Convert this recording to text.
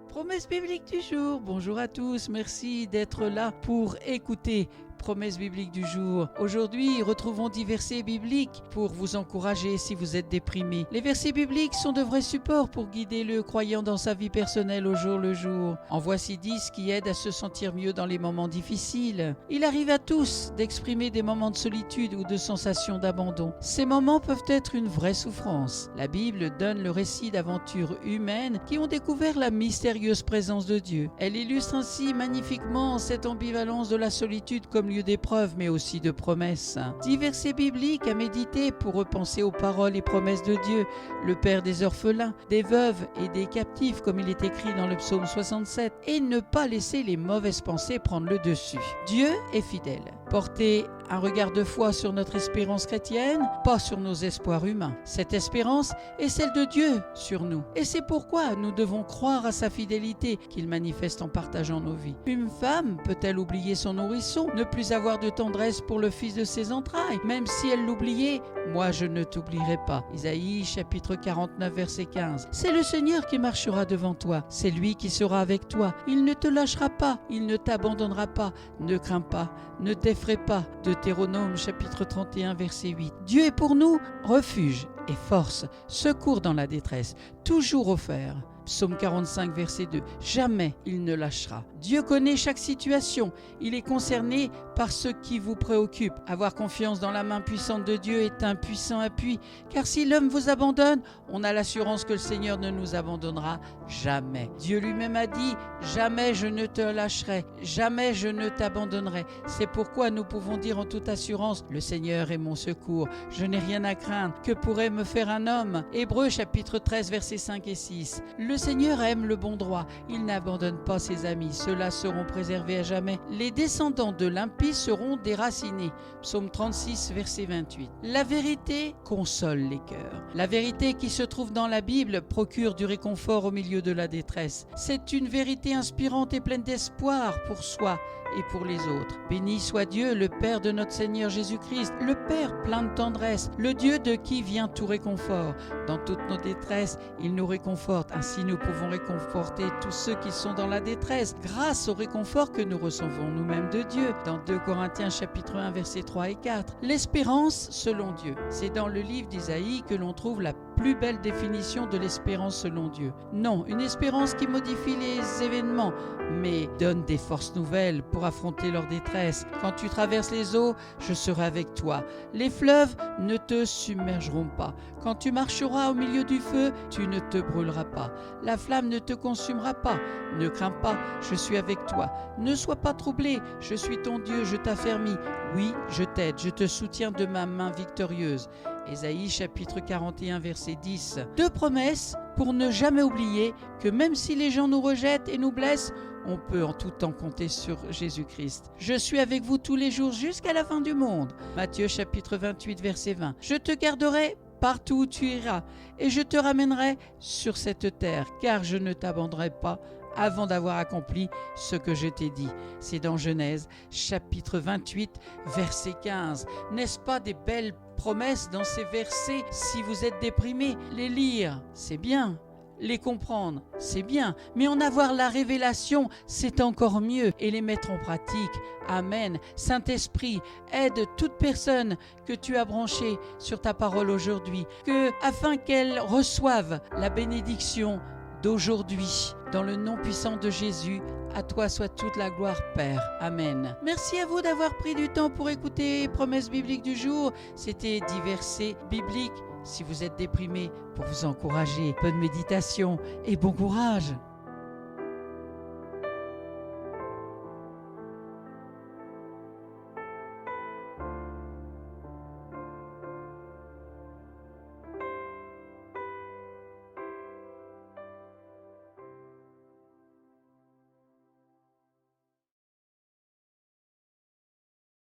Promesse biblique du jour. Bonjour à tous, merci d'être là pour écouter Promesse biblique du jour. Aujourd'hui, retrouvons 10 versets bibliques pour vous encourager si vous êtes déprimé. Les versets bibliques sont de vrais supports pour guider le croyant dans sa vie personnelle au jour le jour. En voici 10 qui aident à se sentir mieux dans les moments difficiles. Il arrive à tous d'exprimer des moments de solitude ou de sensation d'abandon. Ces moments peuvent être une vraie souffrance. La Bible donne le récit d'aventures humaines qui ont découvert la mystérieuse présence de Dieu. Elle illustre ainsi magnifiquement cette ambivalence de la solitude comme lieu d'épreuve mais aussi de promesses. 10 versets bibliques à méditer pour repenser aux paroles et promesses de Dieu, le Père des orphelins, des veuves et des captifs comme il est écrit dans le psaume 67, et ne pas laisser les mauvaises pensées prendre le dessus. Dieu est fidèle. Porter un regard de foi sur notre espérance chrétienne, pas sur nos espoirs humains. Cette espérance est celle de Dieu sur nous. Et c'est pourquoi nous devons croire à sa fidélité qu'il manifeste en partageant nos vies. Une femme peut-elle oublier son nourrisson, ne plus avoir de tendresse pour le fils de ses entrailles? Même si elle l'oubliait, moi je ne t'oublierai pas. Isaïe chapitre 49 verset 15. C'est le Seigneur qui marchera devant toi. C'est lui qui sera avec toi. Il ne te lâchera pas. Il ne t'abandonnera pas. Ne crains pas. Ne t'effraie pas. Deutéronome chapitre 31 verset 8. Dieu est pour nous refuge et force, secours dans la détresse, toujours offert. Psaume 45 verset 2. Jamais il ne lâchera. Dieu connaît chaque situation. Il est concerné par ce qui vous préoccupe. Avoir confiance dans la main puissante de Dieu est un puissant appui. Car si l'homme vous abandonne, on a l'assurance que le Seigneur ne nous abandonnera jamais. Dieu lui-même a dit « Jamais je ne te lâcherai, jamais je ne t'abandonnerai ». C'est pourquoi nous pouvons dire en toute assurance « Le Seigneur est mon secours, je n'ai rien à craindre. Que pourrait me faire un homme ?» Hébreux chapitre 13 versets 5 et 6. Le Seigneur aime le bon droit, il n'abandonne pas ses amis, ceux-là seront préservés à jamais. Les descendants de l'impie seront déracinés. Psaume 36 verset 28. La vérité console les cœurs. La vérité qui se trouve dans la Bible procure du réconfort au milieu de la détresse. C'est une vérité inspirante et pleine d'espoir pour soi et pour les autres. Béni soit Dieu, le Père de notre Seigneur Jésus-Christ, le Père plein de tendresse, le Dieu de qui vient tout réconfort. Dans toutes nos détresses, il nous réconforte. Ainsi, nous pouvons réconforter tous ceux qui sont dans la détresse grâce au réconfort que nous recevons nous-mêmes de Dieu. Dans 2 Corinthiens chapitre 1 versets 3 et 4. L'espérance selon Dieu. C'est dans le livre d'Isaïe que l'on trouve la plus belle définition de l'espérance selon Dieu. Non, une espérance qui modifie les événements, mais donne des forces nouvelles pour affronter leur détresse. Quand tu traverses les eaux, je serai avec toi. Les fleuves ne te submergeront pas. Quand tu marcheras au milieu du feu, tu ne te brûleras pas. La flamme ne te consumera pas. Ne crains pas, je suis avec toi. Ne sois pas troublé, je suis ton Dieu, je t'affermis. Oui, je t'aide, je te soutiens de ma main victorieuse. Ésaïe chapitre 41 verset 10. 2 promesses pour ne jamais oublier que même si les gens nous rejettent et nous blessent, on peut en tout temps compter sur Jésus-Christ. Je suis avec vous tous les jours jusqu'à la fin du monde. Matthieu chapitre 28 verset 20. Je te garderai partout où tu iras et je te ramènerai sur cette terre, car je ne t'abandonnerai pas avant d'avoir accompli ce que je t'ai dit. C'est dans Genèse chapitre 28 verset 15. N'est-ce pas des belles promesses dans ces versets? Si vous êtes déprimé, les lire, c'est bien. Les comprendre, c'est bien, mais en avoir la révélation, c'est encore mieux, et les mettre en pratique. Amen. Saint-Esprit, aide toute personne que tu as branchée sur ta parole aujourd'hui, afin qu'elle reçoive la bénédiction d'aujourd'hui. Dans le nom puissant de Jésus, à toi soit toute la gloire, Père. Amen. Merci à vous d'avoir pris du temps pour écouter Promesse biblique du jour. C'était 10 versets bibliques. Si vous êtes déprimé, pour vous encourager, bonne méditation et bon courage.